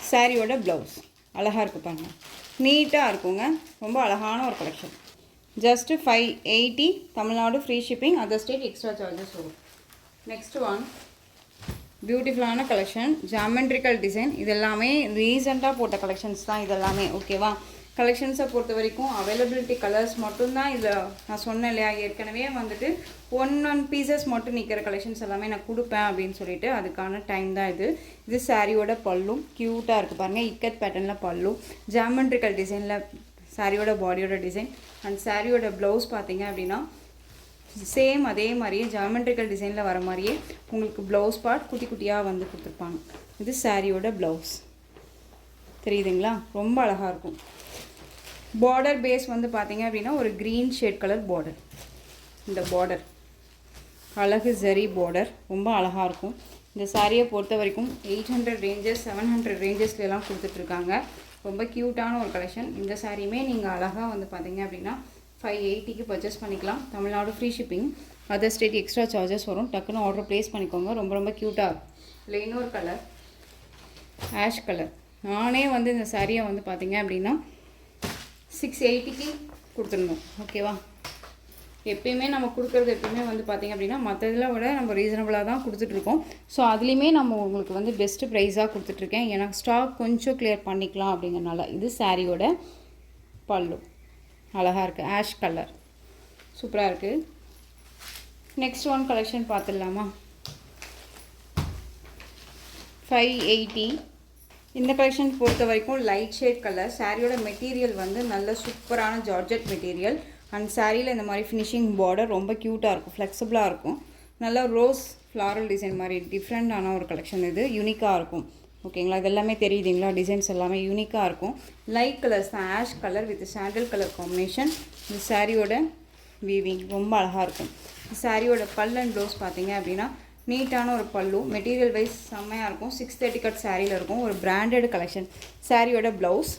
சாரியோட ப்ளவுஸ் அழகாக இருக்குது பாருங்கள், நீட்டாக இருக்குங்க. ரொம்ப அழகான ஒரு collection. Just 580. Tamil Nadu free shipping, other state extra charges வரும். நெக்ஸ்ட் ஒன் பியூட்டிஃபுல்லான கலெக்ஷன், ஜாமெண்ட்ரிக்கல் டிசைன். இதெல்லாமே ரீசெண்டாக போட்ட கலெக்ஷன்ஸ் தான் இதெல்லாமே. ஓகேவா, கலெக்ஷன்ஸை பொறுத்த வரைக்கும் அவைலபிலிட்டி கலர்ஸ் மட்டும்தான் இதில் நான் சொன்னேன் இல்லையா, ஏற்கனவே வந்துட்டு ஒன் பீசஸ் மட்டும் நிற்கிற கலெக்ஷன்ஸ் எல்லாமே நான் கொடுப்பேன் அப்படின்னு சொல்லிட்டு அதுக்கான டைம் தான் இது. இது சாரியோட பல்லும் க்யூட்டாக இருக்குது பாருங்கள், இக்கத் பேட்டர்னில் பல்லும், ஜாமெண்ட்ரிக்கல் டிசைனில் சாரியோட பாடியோட டிசைன். அண்ட் சாரியோட ப்ளவுஸ் பார்த்தீங்க அப்படின்னா சேம் அதே மாதிரியே ஜாமெண்ட்ரிக்கல் டிசைனில் வர மாதிரியே உங்களுக்கு ப்ளவுஸ் பார்ட் குட்டி குட்டியாக வந்து கொடுத்துருப்பாங்க. இது சாரியோட ப்ளவுஸ் தெரியுதுங்களா, ரொம்ப அழகாக இருக்கும். பார்டர் பேஸ் வந்து பார்த்தீங்க அப்படின்னா ஒரு க்ரீன் ஷேட் கலர் பார்டர். இந்த பார்டர் அழகு ஜரி பார்டர் ரொம்ப அழகாக இருக்கும். இந்த சாரியை பொறுத்த வரைக்கும் 800 ரேஞ்சஸ் 700 ரேஞ்சஸ்லாம் கொடுத்துட்ருக்காங்க. ரொம்ப க்யூட்டான ஒரு கலெக்ஷன். இந்த சாரியுமே நீங்கள் அழகாக வந்து பார்த்தீங்க அப்படின்னா 580க்கு பர்ச்சேஸ் பண்ணிக்கலாம். Tamil Nadu free shipping, other state extra charges வரும். டக்குன்னு ஆர்டர் ப்ளேஸ் பண்ணிக்கோங்க. ரொம்ப ரொம்ப க்யூட்டாக இருக்கும். இல்லை இன்னொரு கலர் ஆஷ் கலர். நானே வந்து இந்த சாரியை வந்து பார்த்தீங்க அப்படின்னா 680க்கு கொடுத்துருந்தோம். ஓகேவா, எப்பயுமே நம்ம கொடுக்குறது எப்பயுமே வந்து பார்த்திங்க அப்படின்னா மற்றதில் விட நம்ம ரீசனபிளாக தான் கொடுத்துட்ருக்கோம். ஸோ அதுலேயுமே நம்ம உங்களுக்கு வந்து பெஸ்ட்டு ப்ரைஸாக கொடுத்துட்ருக்கேன். எனக்கு ஸ்டாக் கொஞ்சம் கிளியர் பண்ணிக்கலாம் அப்படிங்கிறனால. இது சாரியோட பல்லு அழகாக இருக்குது, ஆஷ் கலர் சூப்பராக இருக்குது. நெக்ஸ்ட் ஒன் கலெக்ஷன் பார்த்துடலாமா? 580. இந்த கலெக்ஷன் பொறுத்த வரைக்கும் லைட் ஷேட் கலர். சாரியோட மெட்டீரியல் வந்து நல்ல சூப்பரான ஜார்ஜெட் மெட்டீரியல். அண்ட் சாரியில் இந்த மாதிரி ஃபினிஷிங் பார்டர் ரொம்ப க்யூட்டாக இருக்கும், ஃப்ளெக்சிபிளாக இருக்கும். நல்லா ரோஸ் ஃப்ளாரல் டிசைன் மாதிரி டிஃப்ரெண்ட்டான ஒரு கலெக்ஷன். இது யூனிக்காக இருக்கும். ஓகேங்களா, இது எல்லாமே தெரியுதுங்களா, டிசைன்ஸ் எல்லாமே யூனிக்காக இருக்கும். லைட் கலர்ஸ் தான், ash colour with sandal colour combination. இந்த சாரியோட வீவிங் ரொம்ப அழகாக இருக்கும். சாரியோட பல் அண்ட் ப்ளவுஸ் பார்த்தீங்க அப்படின்னா நீட்டான ஒரு பல்லு, மெட்டீரியல் வைஸ் செம்மையாக இருக்கும். 630 கட் சாரியில் இருக்கும். ஒரு பிராண்டட் கலெக்ஷன். சாரியோட ப்ளவுஸ்.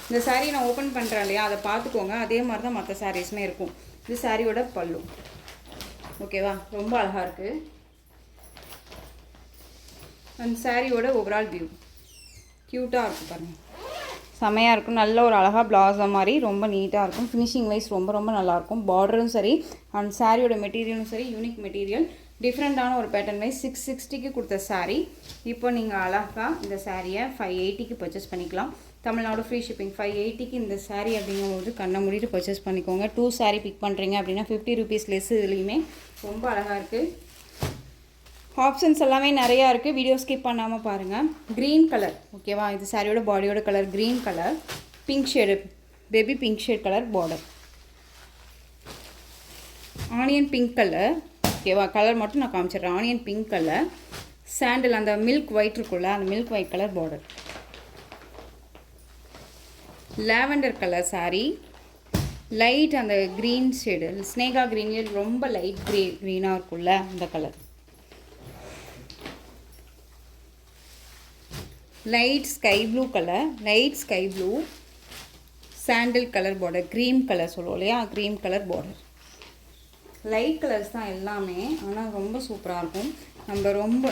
இந்த சாரியை நான் ஓப்பன் பண்ணுறேன் இல்லையா, அதை பார்த்துக்கோங்க. அதே மாதிரி தான் மற்ற சாரீஸுமே இருக்கும். இது சாரியோட பல்லு. ஓகேவா, ரொம்ப அழகாக இருக்குது. அந்த சாரியோட ஓவரால் வியூ க்யூட்டாக இருக்கும் பாருங்கள், செம்மையாக இருக்கும். நல்ல ஒரு அழகாக ப்ளவுஸாக மாதிரி ரொம்ப நீட்டாக இருக்கும். ஃபினிஷிங் வைஸ் ரொம்ப ரொம்ப நல்லாயிருக்கும். பார்டரும் சரி அண்ட் சாரியோட மெட்டீரியலும் சரி யூனிக் மெட்டீரியல், டிஃப்ரெண்ட்டான ஒரு பேட்டர்ன் வைஸ். 660க்கு கொடுத்த சாரீ இப்போ நீங்கள் அழகாக இந்த சாரியை 580க்கு பர்ச்சேஸ் பண்ணிக்கலாம். Tamil Nadu free shipping. 580க்கு இந்த சாரீ அப்படிங்கும்போது கண்ணை மூடிட்டு பர்ச்சேஸ் பண்ணிக்கோங்க. 2 சாரீ பிக் பண்ணுறீங்க அப்படின்னா 50 ரூபீஸ் லெஸ். இதுலேயுமே ரொம்ப அழகாக இருக்குது. ஆப்ஷன்ஸ் எல்லாமே நிறையா இருக்குது. வீடியோ ஸ்கிப் பண்ணாமல் பாருங்கள். Green colour. ஓகேவா, இது சாரியோட பாடியோட colour green colour. Pink shade, baby pink shade colour border. Onion pink colour. ஓகேவா, கலர் மட்டும் நான் காமிச்சிடுறேன். ஆனியன் பிங்க் கலர், சாண்டில் அந்த மில்க் ஒயிட் இருக்குல்ல, அந்த milk white colour border. Lavender colour sorry, light அந்த க்ரீன் ஷேடு, ஸ்னேகா க்ரீன்லேயே ரொம்ப லைட் க்ரீனாக இருக்குல்ல அந்த colour. Light sky blue colour, light sky blue, சாண்டில் கலர் பார்டர், க்ரீம் கலர் சொல்லுவோம் இல்லையா, cream colour border. Light colours தான் எல்லாமே, ஆனால் ரொம்ப சூப்பராக இருக்கும்.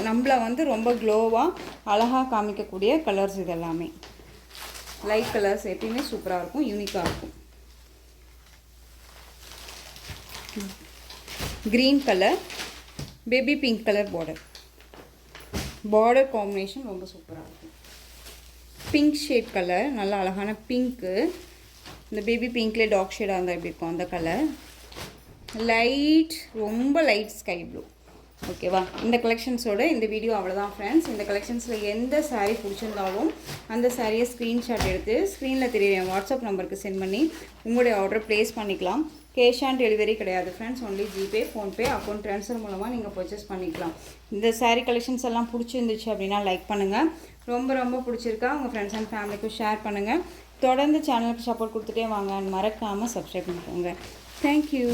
நம்மளை வந்து ரொம்ப க்ளோவாக அழகாக காமிக்கக்கூடிய கலர்ஸ் இது எல்லாமே. லைட் கலர்ஸ் எப்பயுமே சூப்பராக இருக்கும், யூனிக்காக இருக்கும். Green colour, baby pink colour border combination ரொம்ப சூப்பராக இருக்கும். பிங்க் ஷேட் கலர், நல்லா அழகான பிங்க்கு. இந்த பேபி பிங்க்லேயே டார்க் ஷேடாக இருந்தால் எப்படி இருக்கும் அந்த கலர். லைட், ரொம்ப லைட் ஸ்கை ப்ளூ. ஓகேவா, இந்த கலெக்ஷன்ஸோட இந்த வீடியோ அவ்வளோதான் ஃப்ரெண்ட்ஸ். இந்த கலெக்ஷன்ஸில் எந்த சாரீ பிடிச்சிருந்தாலும் அந்த சாரியை ஸ்க்ரீன்ஷாட் எடுத்து ஸ்க்ரீனில் தெரியுற வாட்ஸ்அப் நம்பருக்கு சென்ட் பண்ணி உங்களுடைய ஆர்டர் ப்ளேஸ் பண்ணிக்கலாம். கேஷ் ஆன் டெலிவரி கிடையாது friends, only GPay, PhonePe, account transfer மூலமாக நீங்கள் பர்ச்சேஸ் பண்ணிக்கலாம். இந்த சாரீ கலெக்ஷன்ஸ் எல்லாம் பிடிச்சிருந்துச்சு அப்படின்னா லைக் பண்ணுங்கள். ரொம்ப ரொம்ப பிடிச்சிருக்கா உங்கள் ஃப்ரெண்ட்ஸ் அண்ட் ஃபேமிலிக்கும் ஷேர் பண்ணுங்கள். தொடர்ந்து சேனலுக்கு சப்போர்ட் கொடுத்துட்டே வாங்க. மறக்காமல் சப்ஸ்கிரைப் பண்ணிக்கோங்க. தேங்க்யூ.